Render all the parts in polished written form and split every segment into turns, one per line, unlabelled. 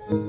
Selamat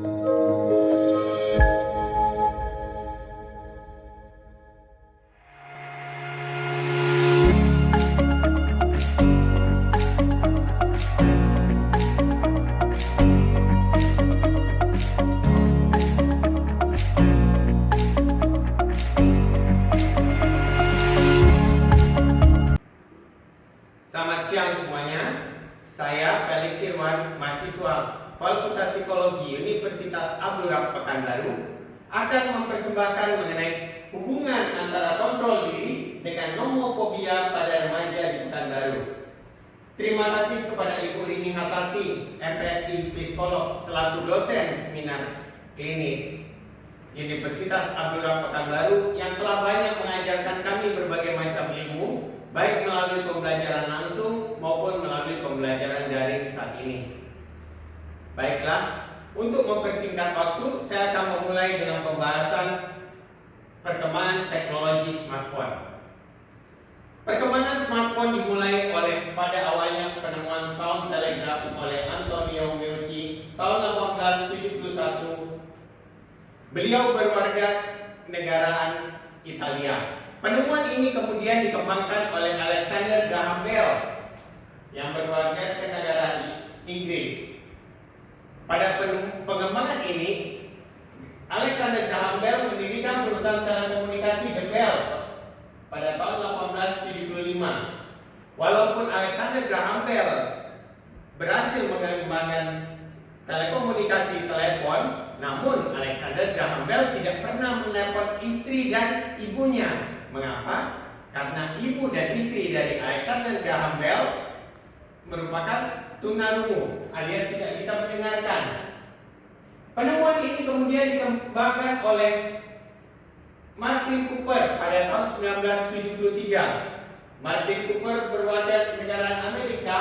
siang semuanya, saya Felix Irwan, mahasiswa Fakultas Psikologi Universitas Abdurrahman Pekanbaru akan mempersembahkan mengenai hubungan antara kontrol diri dengan nomofobia pada remaja di Pekanbaru. Terima kasih kepada Ibu Rini Hatati, MPSI Psikolog selaku dosen seminar klinis Universitas Abdurrahman Pekanbaru yang telah banyak mengajarkan kami berbagai macam ilmu, baik melalui pembelajaran langsung maupun melalui pembelajaran daring saat ini. Baiklah, untuk mempersingkat waktu, saya akan memulai dengan pembahasan perkembangan teknologi smartphone. Perkembangan smartphone dimulai oleh pada awalnya penemuan sound telegraph oleh Antonio Meucci tahun 1871. Beliau berwarga negaraan Italia. Penemuan ini kemudian dikembangkan oleh Alexander Graham Bell yang berwarga kenegaraan Inggris. Pada pengembangan ini, Alexander Graham Bell mendirikan perusahaan telekomunikasi The Bell pada tahun 1875. Walaupun Alexander Graham Bell berhasil mengembangkan telekomunikasi telepon, namun Alexander Graham Bell tidak pernah menelepon istri dan ibunya. Mengapa? Karena ibu dan istri dari Alexander Graham Bell merupakan tunarungu alias tidak bisa mendengarkan. Penemuan ini kemudian dikembangkan oleh Martin Cooper pada tahun 1973. Martin Cooper berwarga negara Amerika,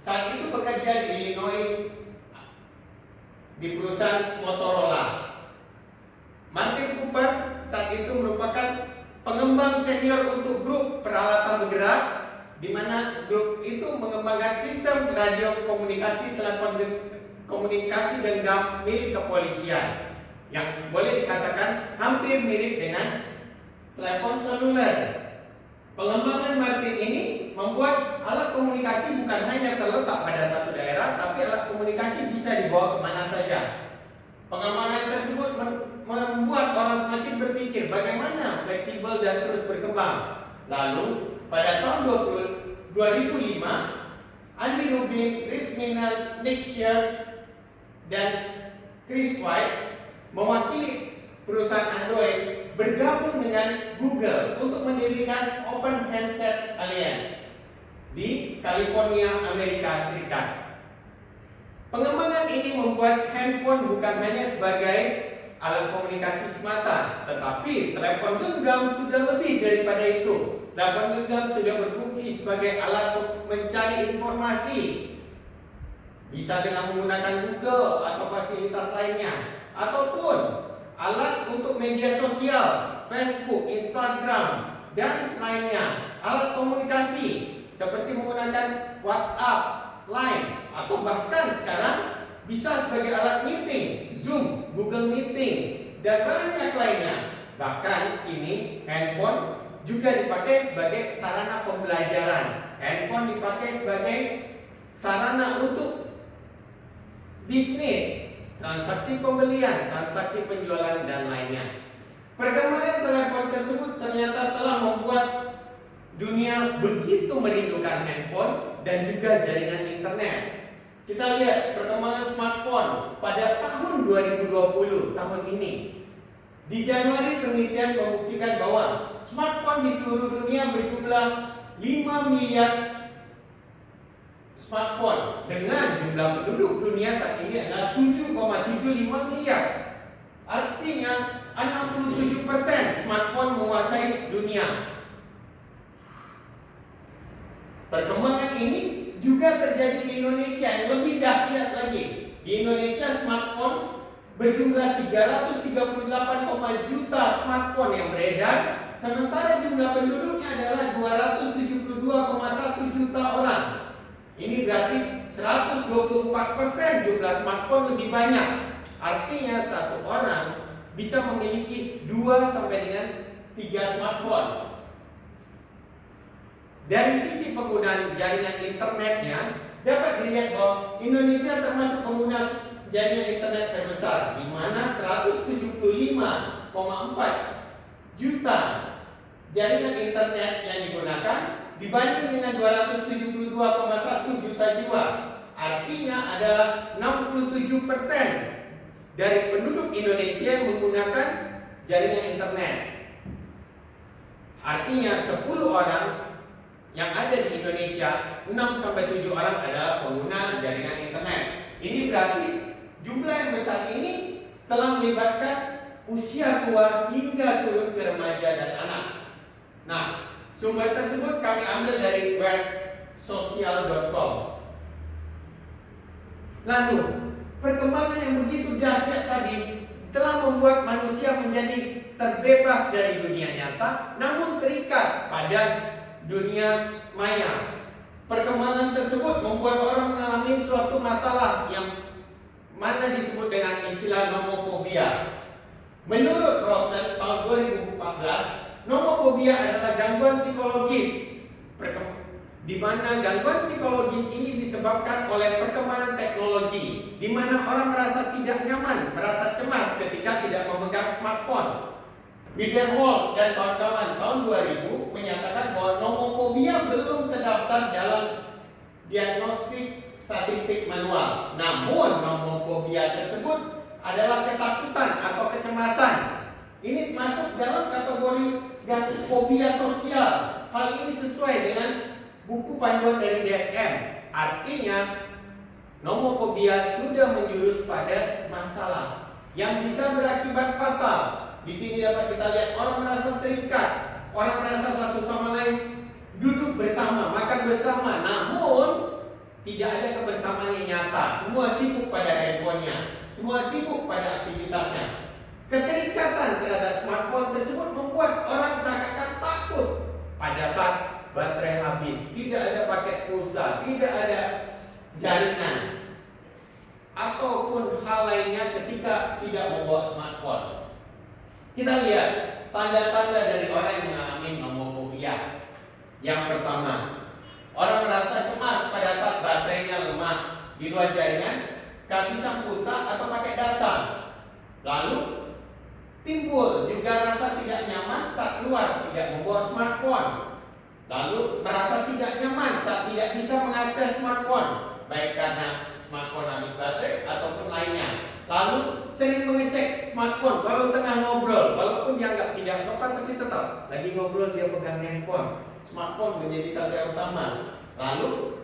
saat itu bekerja di Illinois di perusahaan Motorola. Martin Cooper saat itu merupakan pengembang senior untuk grup peralatan bergerak, di mana grup itu mengembangkan sistem radio komunikasi telepon komunikasi genggam milik kepolisian yang boleh dikatakan hampir mirip dengan telepon seluler. Pengembangan Martin ini membuat alat komunikasi bukan hanya terletak pada satu daerah, tapi alat komunikasi bisa dibawa kemana saja. Pengembangan tersebut membuat orang semakin berpikir bagaimana fleksibel dan terus berkembang. Lalu pada tahun 2005, Andy Rubin, Rich Minnan, Nick Shears, dan Chris White mewakili perusahaan Android bergabung dengan Google untuk mendirikan Open Handset Alliance di California, Amerika Serikat. Pengembangan ini membuat handphone bukan hanya sebagai alat komunikasi semata, tetapi telepon genggam sudah lebih daripada itu. Telepon genggam sudah berfungsi sebagai alat mencari informasi, bisa dengan menggunakan Google atau fasilitas lainnya, ataupun alat untuk media sosial, Facebook, Instagram, dan lainnya. Alat komunikasi seperti menggunakan WhatsApp, Line, atau bahkan sekarang bisa sebagai alat meeting, Zoom, Google Meeting, dan banyak lainnya. Bahkan kini handphone juga dipakai sebagai sarana pembelajaran. Handphone dipakai sebagai sarana untuk bisnis, transaksi pembelian, transaksi penjualan, dan lainnya. Perkembangan telepon tersebut ternyata telah membuat dunia begitu merindukan handphone dan juga jaringan internet. Kita lihat perkembangan smartphone pada tahun 2020, tahun ini. Di Januari penelitian membuktikan bahwa smartphone di seluruh dunia berjumlah 5 miliar smartphone dengan jumlah penduduk dunia saat ini adalah 7,75 miliar. Artinya 67% smartphone menguasai dunia. Perkembangan ini juga terjadi di Indonesia yang lebih dahsyat lagi. Di Indonesia smartphone berjumlah 338, juta smartphone yang beredar, sementara jumlah penduduknya adalah 272,1 juta orang. Ini berarti 124% jumlah smartphone lebih banyak Artinya satu orang bisa memiliki 2 sampai dengan 3 smartphone. Dari sisi penggunaan jaringan internetnya, dapat dilihat bahwa Indonesia termasuk pengguna jaringan internet terbesar, di mana 175,4 juta jaringan internet yang digunakan dibanding dengan 272,1 juta jiwa. Artinya adalah 67% dari penduduk Indonesia yang menggunakan jaringan internet. Artinya 10 orang yang ada di Indonesia, 6 sampai 7 orang adalah pengguna jaringan internet. Ini berarti jumlah yang besar ini telah melibatkan usia tua hingga turun ke remaja dan anak. Nah, sumber tersebut kami ambil dari web sosial.com. Lalu, perkembangan yang begitu dahsyat tadi telah membuat manusia menjadi terbebas dari dunia nyata, namun terikat pada dunia maya. Perkembangan tersebut membuat orang mengalami suatu masalah yang mana disebut dengan istilah nomofobia. Menurut Rosen tahun 2014, nomofobia adalah gangguan psikologis, di mana gangguan psikologis ini disebabkan oleh perkembangan teknologi, di mana orang merasa tidak nyaman, merasa cemas ketika tidak memegang smartphone. Widerholt dan kawan-kawan tahun 2000 menyatakan bahwa nomofobia belum terdaftar dalam diagnostik statistik manual. Namun nomofobia tersebut adalah ketakutan atau kecemasan. Ini masuk dalam kategori fobia sosial. Hal ini sesuai dengan buku panduan dari DSM. Artinya nomofobia sudah menjurus pada masalah yang bisa berakibat fatal. Di sini dapat kita lihat orang merasa terikat, orang merasa satu sama lain duduk bersama, makan bersama, namun tidak ada kebersamaan yang nyata. Semua sibuk pada handphonenya, semua sibuk pada aktivitasnya. Keterikatan terhadap smartphone tersebut membuat orang seakan-akan takut pada saat baterai habis, tidak ada paket pulsa, tidak ada jaringan, ataupun hal lainnya ketika tidak membawa smartphone. Kita lihat tanda-tanda dari orang yang mengalami nomofobia. Yang pertama, orang merasa cemas pada saat baterainya lemah di luar jaringan, kehabisan pulsa atau pakai data. Lalu timbul juga rasa tidak nyaman saat keluar, tidak membawa smartphone. Lalu merasa tidak nyaman saat tidak bisa mengakses smartphone, baik karena smartphone habis baterai ataupun lainnya. Lalu sering mengecek smartphone kalau tengah ngobrol, walaupun dianggap tidak sopan, tapi tetap lagi ngobrol dia pegang handphone. Smartphone menjadi satu yang utama. Lalu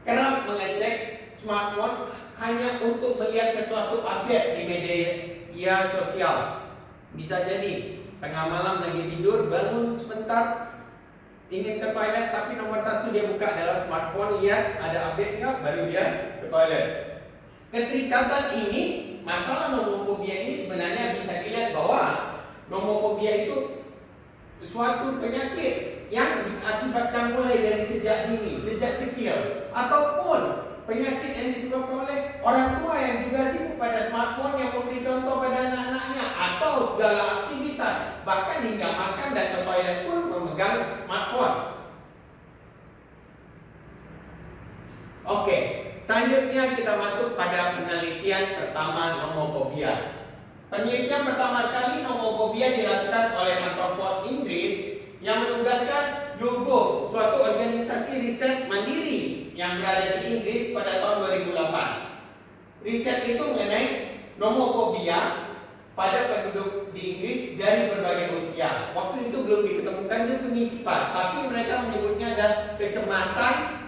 kerap mengecek smartphone hanya untuk melihat sesuatu update di media sosial. Bisa jadi tengah malam lagi tidur, bangun sebentar, ingin ke toilet, tapi nomor satu dia buka adalah smartphone, lihat ada update nggak, baru dia ke toilet. Keterikatan ini, masalah nomofobia ini sebenarnya bisa dilihat bahwa nomofobia itu suatu penyakit yang diakibatkan mulai dari sejak dini, sejak kecil, ataupun penyakit yang disebabkan oleh orang tua yang juga sibuk pada smartphone, yang memberi contoh pada anak-anaknya, atau segala aktivitas, bahkan hingga makan dan ke toilet pun memegang smartphone. Oke, selanjutnya kita masuk pada penelitian pertama nomofobia. Penelitian pertama sekali nomofobia dilakukan oleh kantor pos Inggris yang menugaskan YouGov, suatu organisasi riset mandiri yang berada di Inggris pada tahun 2008. Riset itu mengenai nomofobia pada penduduk di Inggris dari berbagai usia. Waktu itu belum diketemukan definisi pas, tapi mereka menyebutnya ada kecemasan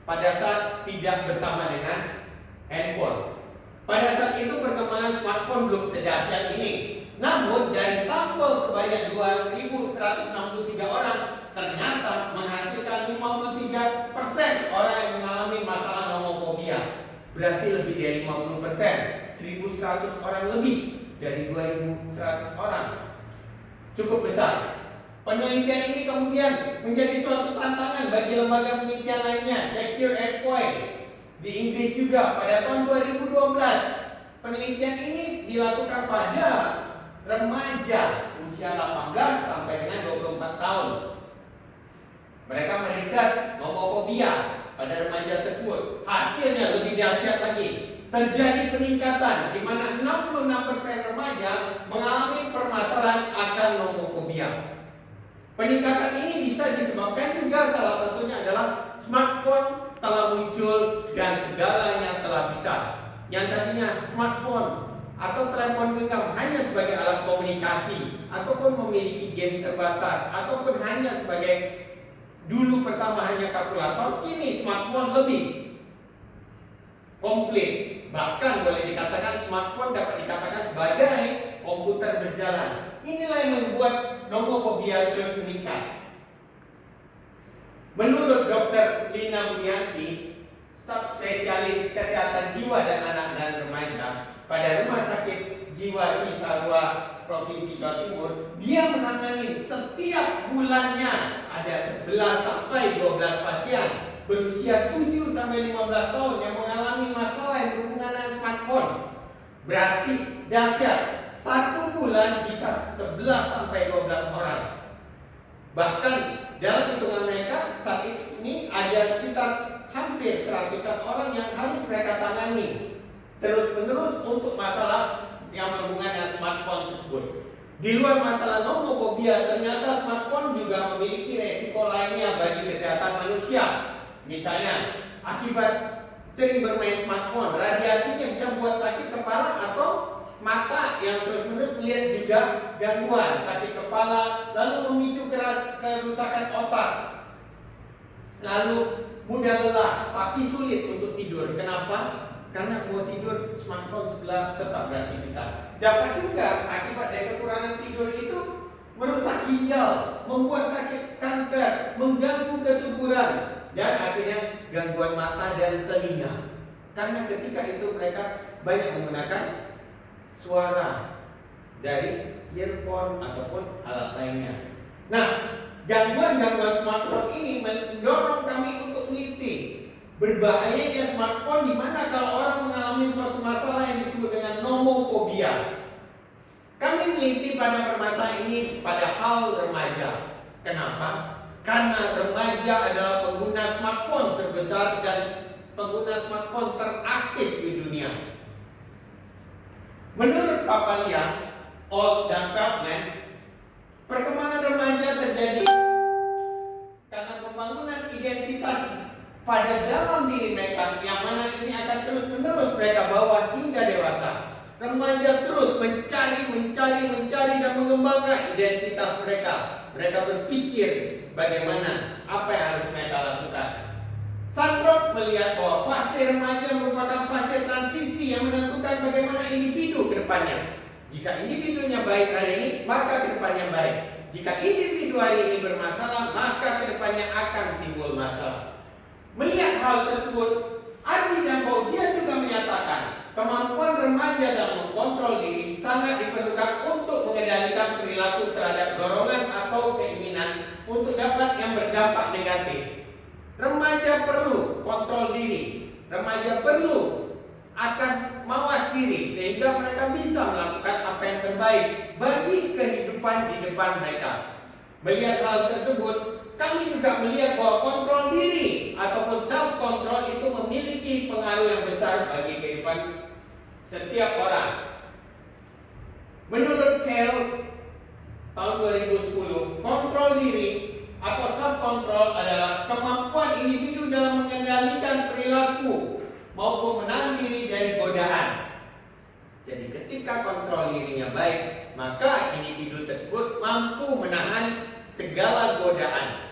pada saat tidak bersama dengan handphone. Pada saat itu perkembangan smartphone belum sedahsyat ini. Namun dari sampel sebanyak 2.163 orang ternyata menghasilkan 53% orang yang mengalami masalah nomofobia. Berarti lebih dari 50%, 1.100 orang lebih dari 2.100 orang. Cukup besar. Penelitian ini kemudian menjadi suatu tantangan bagi lembaga penelitian lainnya, Secure Endpoint di Inggris juga pada tahun 2012. penelitian ini dilakukan pada remaja usia 18 sampai dengan 24 tahun. Mereka meriset nomofobia pada remaja tersebut. Hasilnya lebih dahsyat lagi. Terjadi peningkatan di mana 66% remaja mengalami permasalahan akan nomofobia. Peningkatan ini bisa disebabkan juga salah satunya adalah smartphone telah muncul dan segalanya telah bisa. Yang tadinya smartphone atau telepon genggam hanya sebagai alat komunikasi ataupun memiliki game terbatas ataupun hanya sebagai dulu pertama hanya kalkulator, kini smartphone lebih komplit. Bahkan boleh dikatakan smartphone dapat dikatakan sebagai komputer berjalan. Inilah yang membuat nomofobia terus meningkat. Menurut Dr. Lina Bumiati, subspesialis kesehatan jiwa dan anak dan remaja pada Rumah Sakit Jiwa Cisarua Provinsi Jawa Timur, dia menangani setiap bulannya ada 11 sampai 12 pasien berusia 7 sampai 15 tahun yang mengalami masalah yang berhubungan dengan smartphone. Berarti dahsyat, satu bulan bisa 11 sampai 12 orang. Bahkan dalam hitungan mereka saat ini ada sekitar hampir 100-an orang yang harus mereka tangani terus-menerus untuk masalah yang berhubungan dengan smartphone tersebut. Di luar masalah nomofobia, ternyata smartphone juga memiliki resiko lainnya bagi kesehatan manusia. Misalnya, akibat sering bermain smartphone, radiasinya bisa membuat sakit kepala atau mata yang terus-menerus melihat juga gangguan, sakit kepala, lalu memicu kerusakan otak. Lalu mudah lelah, tapi sulit untuk tidur. Kenapa? Karena mau tidur, smartphone sebelah tetap beraktivitas. Dapat juga akibat dari kekurangan tidur itu merusak ginjal, membuat sakit kanker, mengganggu kesuburan, dan akhirnya gangguan mata dan telinga. Karena ketika itu mereka banyak menggunakan suara dari earphone ataupun alat lainnya. Nah, gangguan-gangguan smartphone ini mendorong kami untuk meneliti berbahayanya smartphone di mana kalau orang mengalami suatu masalah yang disebut dengan nomofobia. Kami meneliti pada permasalahan ini pada hal remaja. Kenapa? Karena remaja adalah pengguna smartphone terbesar dan pengguna smartphone teraktif di dunia. Menurut Papalia, Old dan Feldman, perkembangan remaja terjadi karena pembangunan identitas pada dalam diri mereka, yang mana ini akan terus-menerus mereka bawa hingga dewasa. Remaja terus mencari dan mengembangkan identitas mereka. Mereka berpikir bagaimana, apa yang harus mereka lakukan. Sandrock melihat bahwa fase remaja merupakan fase transisi yang menentukan bagaimana individu ke depannya. Jika individunya baik hari ini, maka ke depannya baik. Jika individu hari ini bermasalah, maka ke depannya akan timbul masalah. Melihat hal tersebut, Aziz dan Fauzia juga menyatakan kemampuan remaja dalam mengkontrol diri sangat diperlukan untuk mengendalikan perilaku terhadap dorongan atau keinginan untuk dapat yang berdampak negatif. Remaja perlu kontrol diri, remaja perlu akan mawas diri sehingga mereka bisa melakukan apa yang terbaik bagi kehidupan di depan mereka. Melihat hal tersebut, kami juga melihat bahwa kontrol diri ataupun self control itu memiliki pengaruh yang besar bagi kehidupan setiap orang. Menurut Kell tahun 2010, kontrol diri atau self control adalah kemampuan individu dalam mengendalikan perilaku maupun menahan diri dari godaan. Jadi ketika kontrol dirinya baik, maka individu tersebut mampu menahan segala godaan.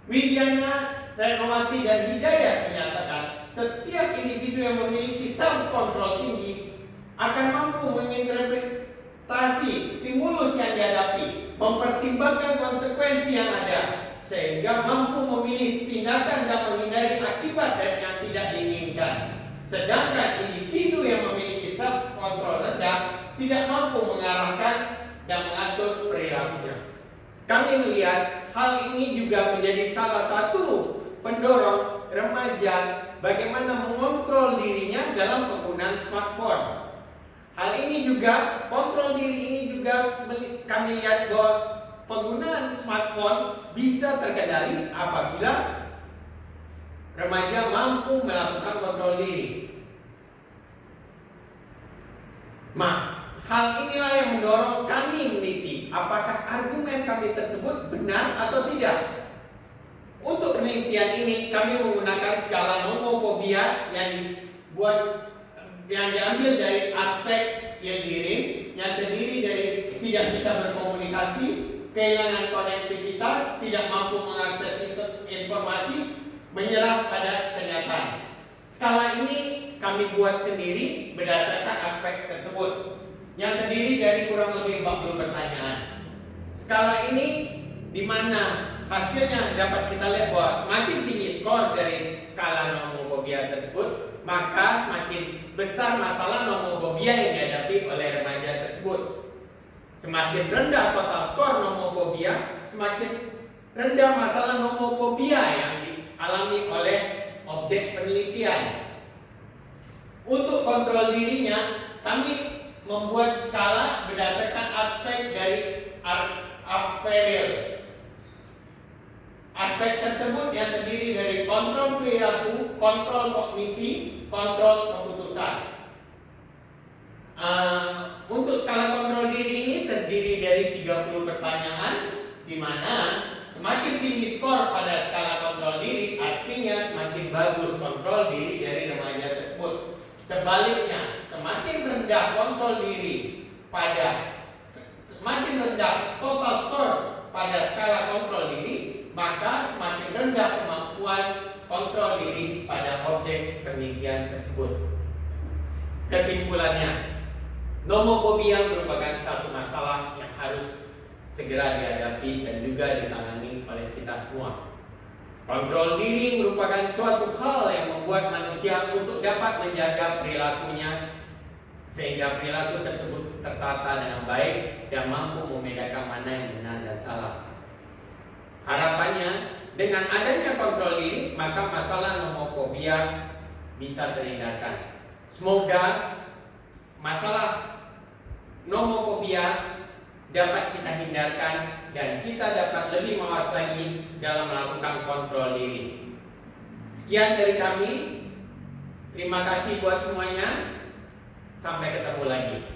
Widyana, Renowati, dan Hidayat menyatakan setiap individu yang memiliki self control tinggi akan mampu menginterpretasi stimulus yang dihadapi, mempertimbangkan konsekuensi yang ada, sehingga mampu memilih tindakan dan menghindari akibat dan yang tidak diinginkan. Sedangkan individu yang memiliki self control rendah tidak mampu mengarahkan dan mengatur perilakunya. Kami melihat hal ini juga menjadi salah satu pendorong remaja bagaimana mengontrol dirinya dalam penggunaan smartphone. Hal ini juga, kontrol diri ini juga kami lihat bahwa penggunaan smartphone bisa terkendali apabila remaja mampu melakukan kontrol diri. Hal inilah yang mendorong kami meneliti apakah argumen kami tersebut benar atau tidak. Untuk penelitian ini kami menggunakan skala nomofobia yang diambil dari aspek yielding yang terdiri dari tidak bisa berkomunikasi, kehilangan konektivitas, tidak mampu mengakses informasi, menyerah pada kenyataan. Skala ini kami buat sendiri berdasarkan aspek tersebut yang terdiri dari kurang lebih 40 pertanyaan. Skala ini di mana hasilnya dapat kita lihat bahwa semakin tinggi skor dari skala nomofobia tersebut, maka semakin besar masalah nomofobia yang dihadapi oleh remaja tersebut. Semakin rendah total skor nomofobia, semakin rendah masalah nomofobia yang dialami oleh objek penelitian. Untuk kontrol dirinya, kami membuat skala berdasarkan aspek dari Averill. Aspek tersebut yang terdiri dari kontrol perilaku, kontrol kognisi, kontrol keputusan. Untuk skala kontrol diri ini terdiri dari 30 pertanyaan, di mana semakin tinggi skor pada skala kontrol diri, artinya semakin bagus kontrol diri dari remaja tersebut. Sebaliknya, semakin rendah kontrol diri semakin rendah total skor pada skala kontrol diri, maka semakin rendah kemampuan kontrol diri pada objek penelitian tersebut. Kesimpulannya, nomofobia merupakan satu masalah yang harus segera dihadapi dan juga ditangani oleh kita semua. Kontrol diri merupakan suatu hal yang membuat manusia untuk dapat menjaga perilakunya sehingga perilaku tersebut tertata dengan baik dan mampu membedakan mana yang benar dan salah. Harapannya, dengan adanya kontrol diri, maka masalah nomofobia bisa terhindarkan. Semoga masalah nomofobia dapat kita hindarkan dan kita dapat lebih mawas lagi dalam melakukan kontrol diri. Sekian dari kami. Terima kasih buat semuanya. Sampai ketemu lagi.